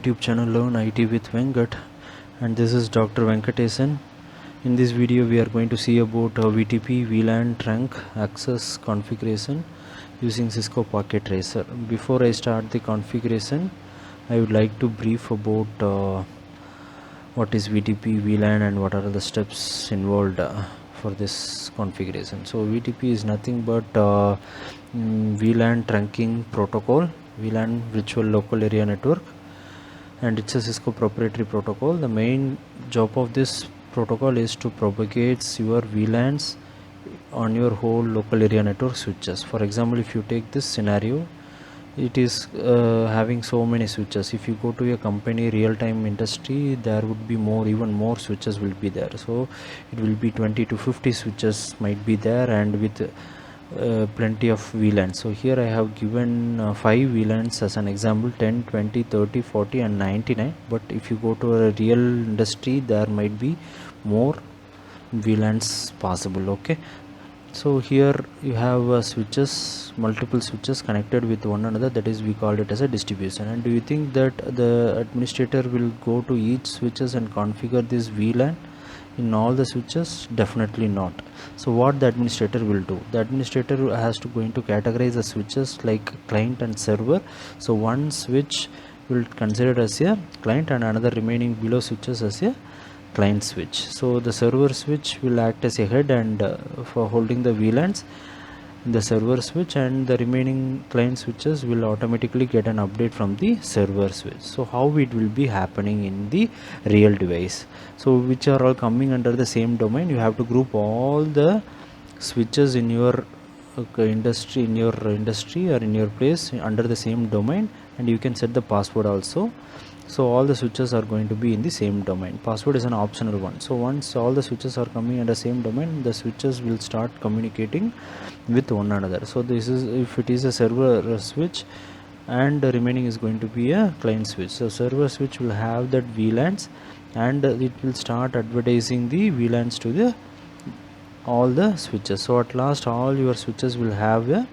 YouTube channel Learn IT with Venkat, and this is Dr. Venkatesan. In this video we are going to see about VTP VLAN trunk access configuration using Cisco Packet Tracer. Before I start the configuration, I would like to brief about what is VTP VLAN and what are the steps involved for this configuration. So VTP is nothing but VLAN trunking protocol, VLAN virtual local area network, and it's a Cisco proprietary protocol. The main job of this protocol is to propagate your VLANs on your whole local area network switches. For example, if you take this scenario, it is having so many switches. If you go to a company real-time industry, there would be even more switches will be there. So it will be 20 to 50 switches might be there, and with plenty of VLANs. So here I have given 5 VLANs as an example: 10, 20, 30, 40 and 99. But if you go to a real industry, there might be more VLANs possible. Okay, so here you have switches, multiple switches connected with one another. That is, we call it as a distribution. And do you think that the administrator will go to each switches and configure this VLAN in all the switches? Definitely not. So what the administrator will do, the administrator has to going to categorize the switches like client and server. So one switch will consider as a client and another remaining below switches as a client switch. So the server switch will act as a head and for holding the VLANs in the server switch, and the remaining client switches will automatically get an update from the server switch. So how it will be happening in the real device, so which are all coming under the same domain. You have to group all the switches in your industry or in your place under the same domain, and you can set the password also. So all the switches are going to be in the same domain. Password is an optional one. So once all the switches are coming under the same domain, the switches will start communicating with one another. So this is if it is a server switch, and the remaining is going to be a client switch. So server switch will have that VLANs, and it will start advertising the VLANs to all the switches. So at last all your switches will have a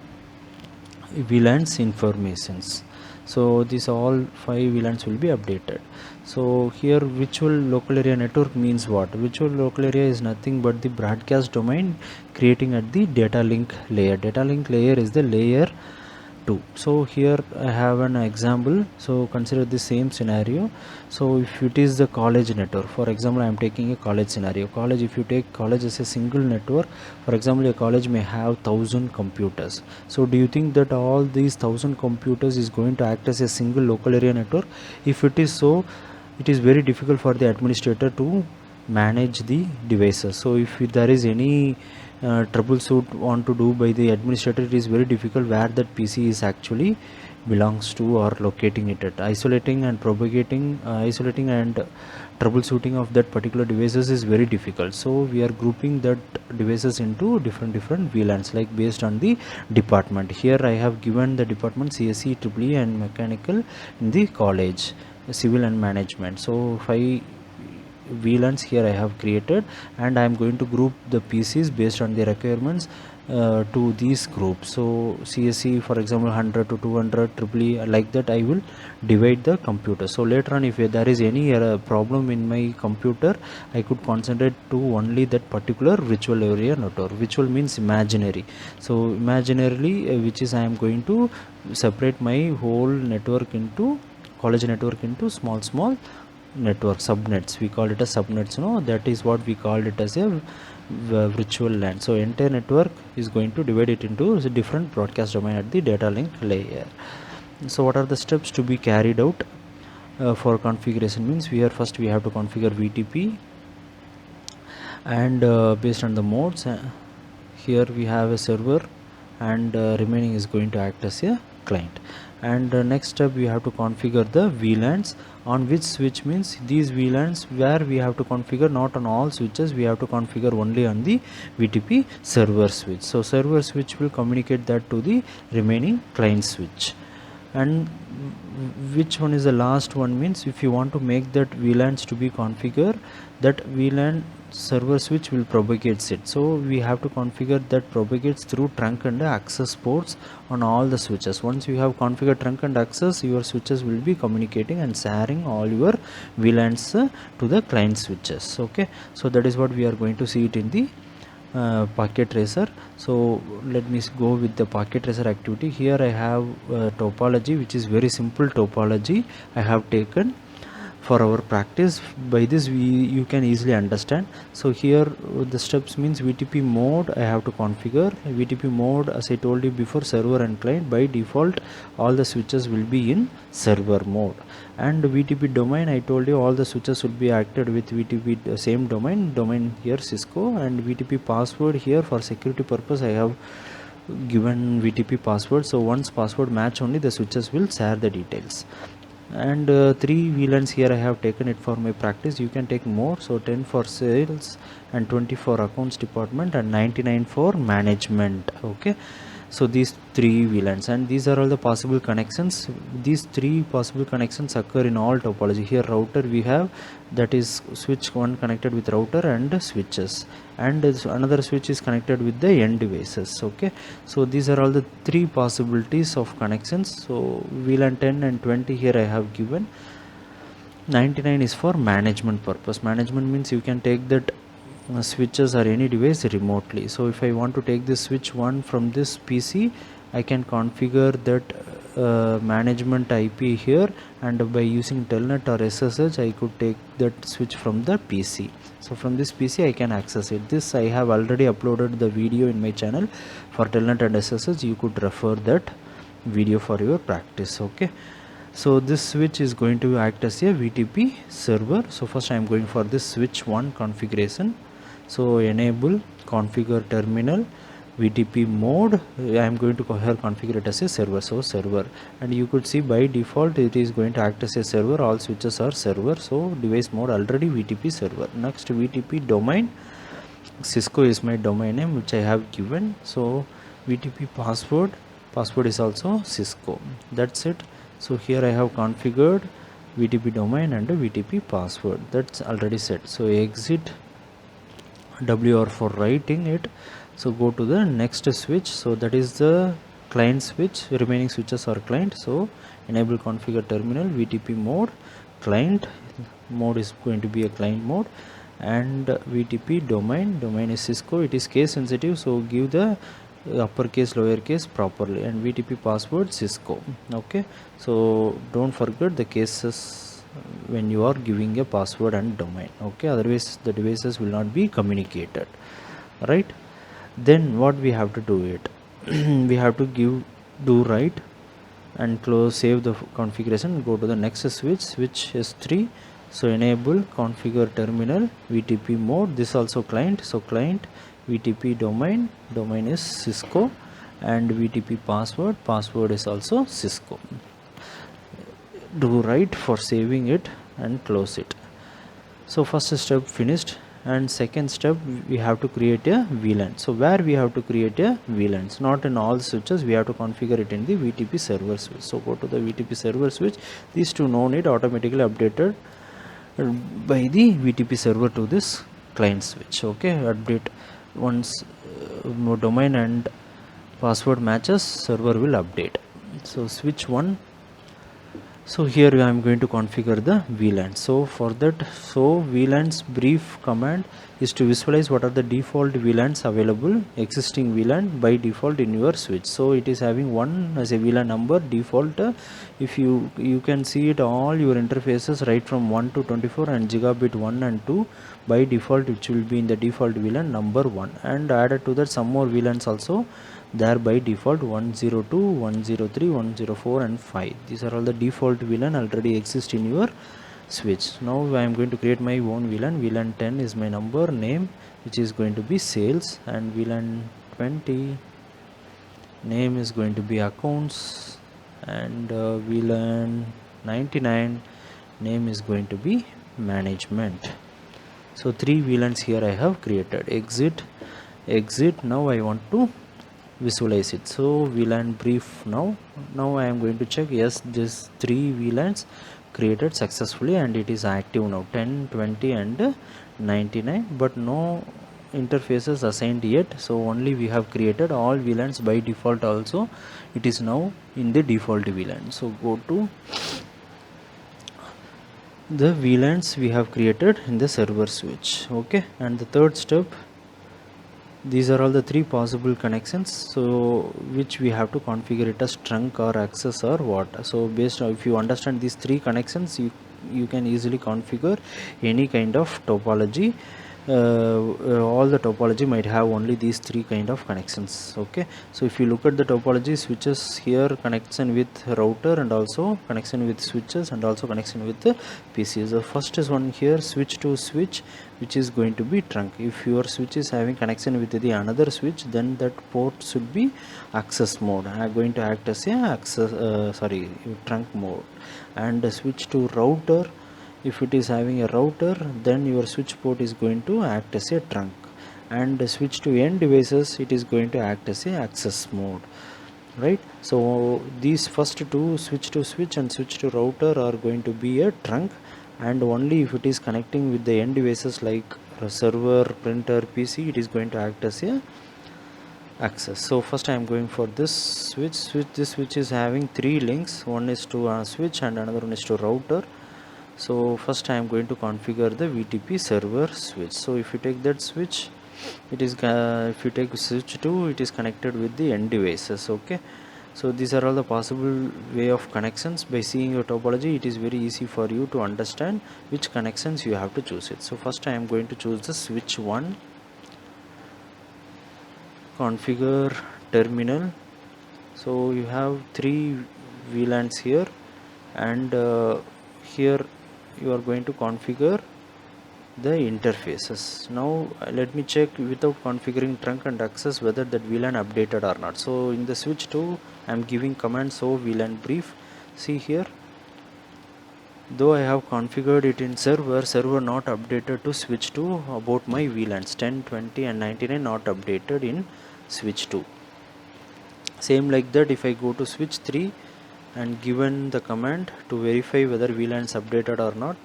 VLANs informations. So these all 5 VLANs will be updated. So here virtual local area network means what? Virtual local area is nothing but the broadcast domain creating at the data link layer. Data link layer is the layer 2. So here I have an example. So consider the same scenario. So if it is the college network, for example, I am taking a college scenario. College, if you take college as a single network, for example, a college may have 1000 computers. So do you think that all these 1000 computers is going to act as a single local area network? If it is so, it is very difficult for the administrator to manage the devices. So if there is any troubleshoot want to do by the administrator, it is very difficult where that PC is actually belongs to or locating it at. Isolating and troubleshooting of that particular devices is very difficult. So we are grouping that devices into different VLANs like based on the department. Here I have given the department CSE, EEE and mechanical in the college, civil and management. So 5 VLANs here I have created, and I am going to group the PCs based on the requirements to these groups. So CSE, for example, 100 to 200, EEE, like that I will divide the computer. So later on, if there is any problem in my computer, I could concentrate to only that particular virtual area network. Virtual means imaginary. So imaginarily, which is I am going to separate my whole network into college network into small network subnets. We call it as subnets. That is what we called it as a virtual LAN. So entire network is going to divide it into a different broadcast domain at the data link layer. So what are the steps to be carried out for configuration? Means first we have to configure VTP, and based on the modes, here we have a server, and remaining is going to act as a client. And next step, we have to configure the VLANs on which switch, means these VLANs where we have to configure not on all switches, we have to configure only on the VTP server switch. So server switch will communicate that to the remaining client switch. And which one is the last one, means if you want to make that VLANs to be configured, that VLAN server switch will propagates it. So we have to configure that propagates through trunk and access ports on all the switches. Once you have configured trunk and access, your switches will be communicating and sharing all your VLANs to the client switches. Okay, so that is what we are going to see it in the packet tracer. So let me go with the packet tracer activity. Here I have topology, which is very simple topology I have taken for our practice. By this you can easily understand. So here the steps means VTP mode I have to configure. VTP mode, as I told you before, server and client. By default all the switches will be in server mode. And VTP domain, I told you all the switches will be acted with VTP same domain here Cisco. And VTP password, here for security purpose I have given VTP password. So once password match, only the switches will share the details. And 3 VLANs here I have taken it for my practice. You can take more. So 10 for sales and 20 for accounts department and 99 for management. Okay, so these 3 VLANs, and these are all the possible connections. These 3 possible connections occur in all topology. Here router we have, that is switch 1 connected with router and switches, and another switch is connected with the end devices. Okay, so these are all the 3 possibilities of connections. So VLAN 10 and 20 here I have given. 99 is for management purpose. Management means you can take that switches or any device remotely. So if I want to take this switch 1 from this PC, I can configure that management IP here, and by using telnet or SSH I could take that switch from the PC. So from this PC I can access it. This I have already uploaded the video in my channel for telnet and SSH. You could refer that video for your practice. Okay, so this switch is going to act as a VTP server. So first I am going for this switch 1 configuration. So enable configure terminal VTP mode. I am going to here configure it as a server. So server, and you could see by default it is going to act as a server. All switches are server. So device mode already VTP server. Next VTP domain, Cisco is my domain name which I have given. So VTP password is also Cisco. That's it. So here I have configured VTP domain and VTP password. That's already set. So exit WR for writing it. So go to the next switch. So that is the client switch. Remaining switches are client. So enable configure terminal VTP mode. Client mode is going to be a client mode, and VTP domain is Cisco. It is case sensitive, so give the uppercase lowercase properly, and VTP password Cisco. Okay, so don't forget the cases when you are giving a password and domain. Okay, otherwise the devices will not be communicated, right? Then what we have to do it we have to do right and close, save the configuration, go to the next switch S3. So enable configure terminal VTP mode. This also client. So client VTP domain is Cisco, and VTP password is also Cisco. Do right for saving it and close it. So first step finished, and second step we have to create a VLAN. So where we have to create a VLANs, not in all switches, we have to configure it in the VTP server switch. So go to the VTP server switch. These two no need, automatically updated by the VTP server to this client switch. Okay, update once domain and password matches, server will update. So switch 1. So here I am going to configure the VLAN. So for that, VLAN's brief command is to visualize what are the default VLANs available, existing VLAN by default in your switch. So it is having 1 as a VLAN number default. If you can see it all your interfaces right from 1 to 24 and gigabit 1 and 2 by default, which will be in the default VLAN number 1, and added to that some more VLANs also there by default, 102, 103, 104 and 5. These are all the default VLAN already exist in your switch. Now I am going to create my own VLAN. VLAN 10 is my number name, which is going to be sales, and VLAN 20 name is going to be accounts, and VLAN 99 name is going to be management. So 3 VLANs here I have created. Exit. Now I want to visualize it. So VLAN brief. Now I am going to check, yes, this 3 VLANs created successfully and it is active now, 10, 20 and 99, but no interfaces assigned yet. So only we have created all VLANs by default. Also it is now in the default VLAN. So go to the VLANs we have created in the server switch. Okay, and the third step, these are all the three possible connections, so which we have to configure it as trunk or access or what. So based on, if you understand these three connections, you can easily configure any kind of topology. All the topology might have only these three kind of connections. Okay, so if you look at the topology, switches here connection with router, and also connection with switches, and also connection with the PC. The first is one here, switch to switch, which is going to be trunk. If your switch is having connection with the another switch, then that port should be access mode, going to act as a access trunk mode. And switch to router, if it is having a router, then your switch port is going to act as a trunk. And switch to end devices, it is going to act as a access mode, right? So these first two, switch to switch and switch to router, are going to be a trunk, and only if it is connecting with the end devices like a server, printer, PC, it is going to act as a access. So first I am going for this switch. This switch is having three links, one is to a switch and another one is to router. So first I am going to configure the VTP server switch. So if you take that switch, it is if you take switch 2, it is connected with the end devices. Okay, so these are all the possible way of connections. By seeing your topology, it is very easy for you to understand which connections you have to choose it. So first I am going to choose the switch 1, configure terminal. So you have three VLANs here, and here you are going to configure the interfaces. Now let me check without configuring trunk and access whether that VLAN updated or not. So in the switch 2, I am giving command show VLAN brief. See here, though I have configured it in server not updated to switch 2 about my VLANs 10, 20 and 99 not updated in switch 2. Same like that, if I go to switch 3 and given the command to verify whether VLAN is updated or not,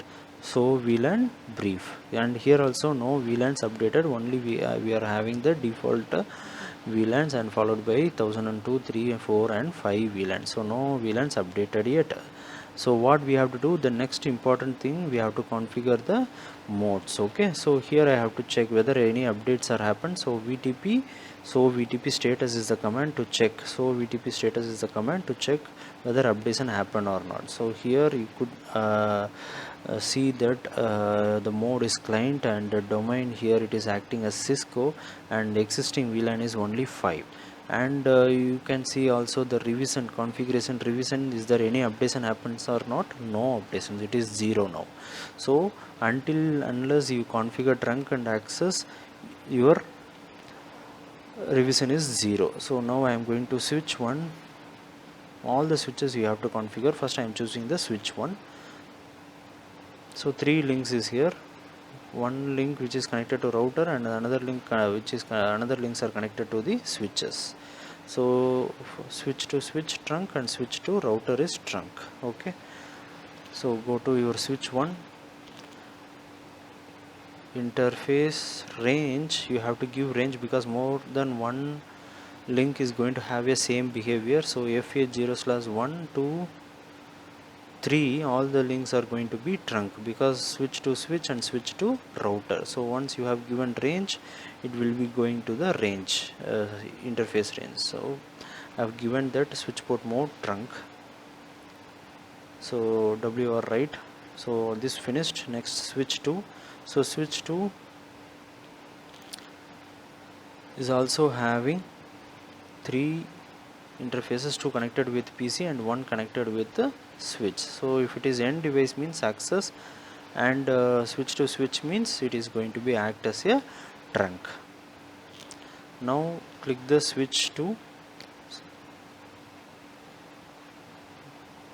so VLAN brief, and here also no VLANs updated, only we are having the default VLANs and followed by 1002, 3, 4 and 5 VLANs, so no VLANs updated yet. So what we have to do, the next important thing, we have to configure the modes. Okay, so here I have to check whether any updates are happened. So VTP status is the command to check. So VTP status is the command to check whether updation happened or not. So here you could see that the mode is client, and the domain here it is acting as Cisco, and existing VLAN is only 5. And you can see also the revision, configuration revision, is there any updation happens or not? No updations, it is 0 now. So unless you configure trunk and access, your revision is 0. So now I am going to switch 1. All the switches you have to configure. First I am choosing the switch 1. So 3 links is here, one link which is connected to router, and another link another links are connected to the switches. So switch to switch trunk and switch to router is trunk. Okay, so go to your switch 1, interface range, you have to give range because more than one link is going to have a same behavior. So FA0/1 to 3, all the links are going to be trunk because switch to switch and switch to router. So once you have given range, it will be going to the range, interface range. So I have given that switch port mode trunk. So WR right. So this finished. Next switch 2. So switch 2 is also having 3 interfaces, 2 connected with PC and 1 connected with the switch. So if it is end device means access, and switch to switch means it is going to be act as a trunk. Now click the switch to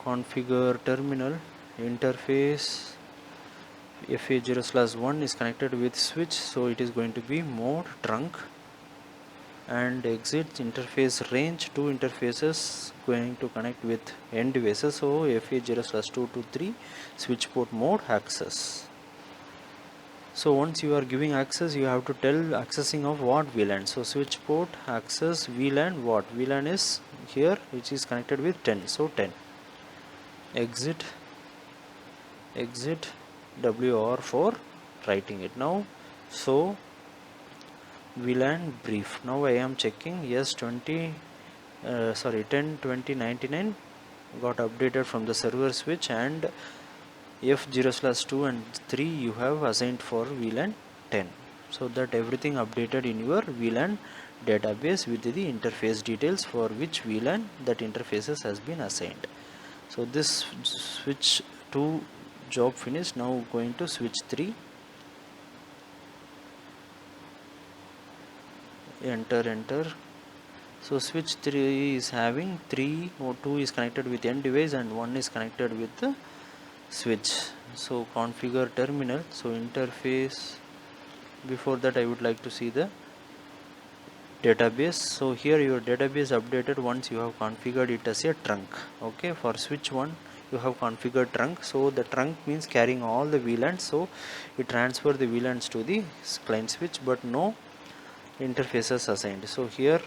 configure terminal, interface FA0/1 is connected with switch, so it is going to be mode trunk, and exit interface range, 2 interfaces going to connect with end devices, so FA0/2 to 3 switch port mode access. So once you are giving access, you have to tell accessing of what VLAN. So switch port access VLAN, what VLAN is here, which is connected with 10. So 10 exit WR for writing it now. So VLAN brief. Now I am checking, yes, 10 20 99 got updated from the server switch, and F0/2 and 3 you have assigned for VLAN 10. So that everything updated in your VLAN database with the interface details for which VLAN that interfaces has been assigned. So this switch 2 job finished. Now going to switch 3. Enter. So switch 3 is having 3 or 2 is connected with end device and 1 is connected with the switch. So configure terminal. So interface, before that I would like to see the database. So here your database updated once you have configured it as a trunk. Okay, for switch 1 you have configured trunk. So the trunk means carrying all the VLANs, so you transfer the VLANs to the client switch, but no interfaces assigned. So here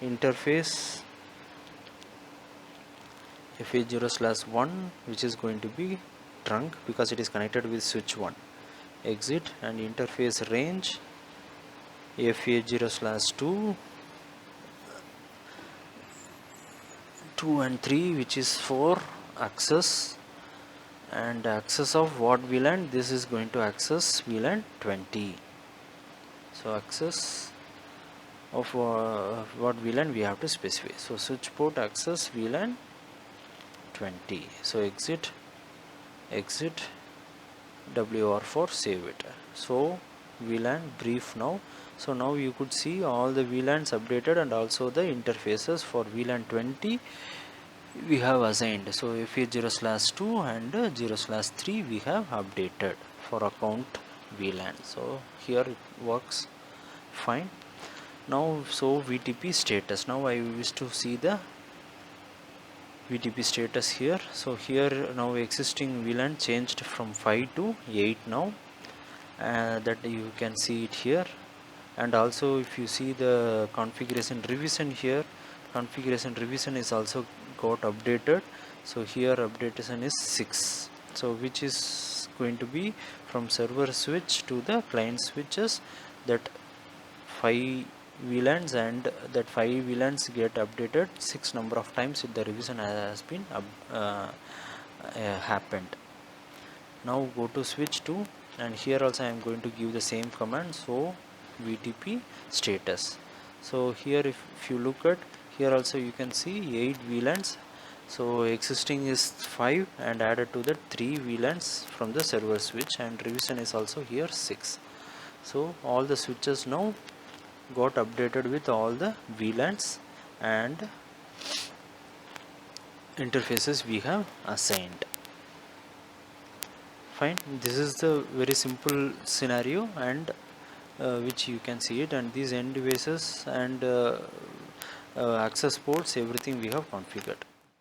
interface FA0/1, which is going to be trunk because it is connected with switch 1. Exit, and interface range FA0/2, 2 and 3, which is for access, and access of what VLAN, this is going to access VLAN 20. So access of what VLAN we have to specify. So switch port access VLAN 20. So exit WR for save it. So VLAN brief now. So now you could see all the VLANs updated and also the interfaces for VLAN 20 we have assigned. So FA0/2 and 0/3 we have updated for account VLAN. So here it works fine. Now so VTP status. Now I wish to see the VTP status here. So here now existing VLAN changed from 5 to 8 now, that you can see it here. And also if you see the configuration revision here, configuration revision is also got updated. So here updation is 6, so which is going to be from server switch to the client switches, that 5 VLANs, and that 5 VLANs get updated 6 number of times if the revision has been happened. Now go to switch 2, and here also I am going to give the same command. So VTP status. So here if you look at here also you can see 8 VLANs. So existing is 5 and added to that 3 VLANs from the server switch, and revision is also here 6. So all the switches now got updated with all the VLANs and interfaces we have assigned. Fine, this is the very simple scenario, and which you can see it, and these end devices and access ports, everything we have configured.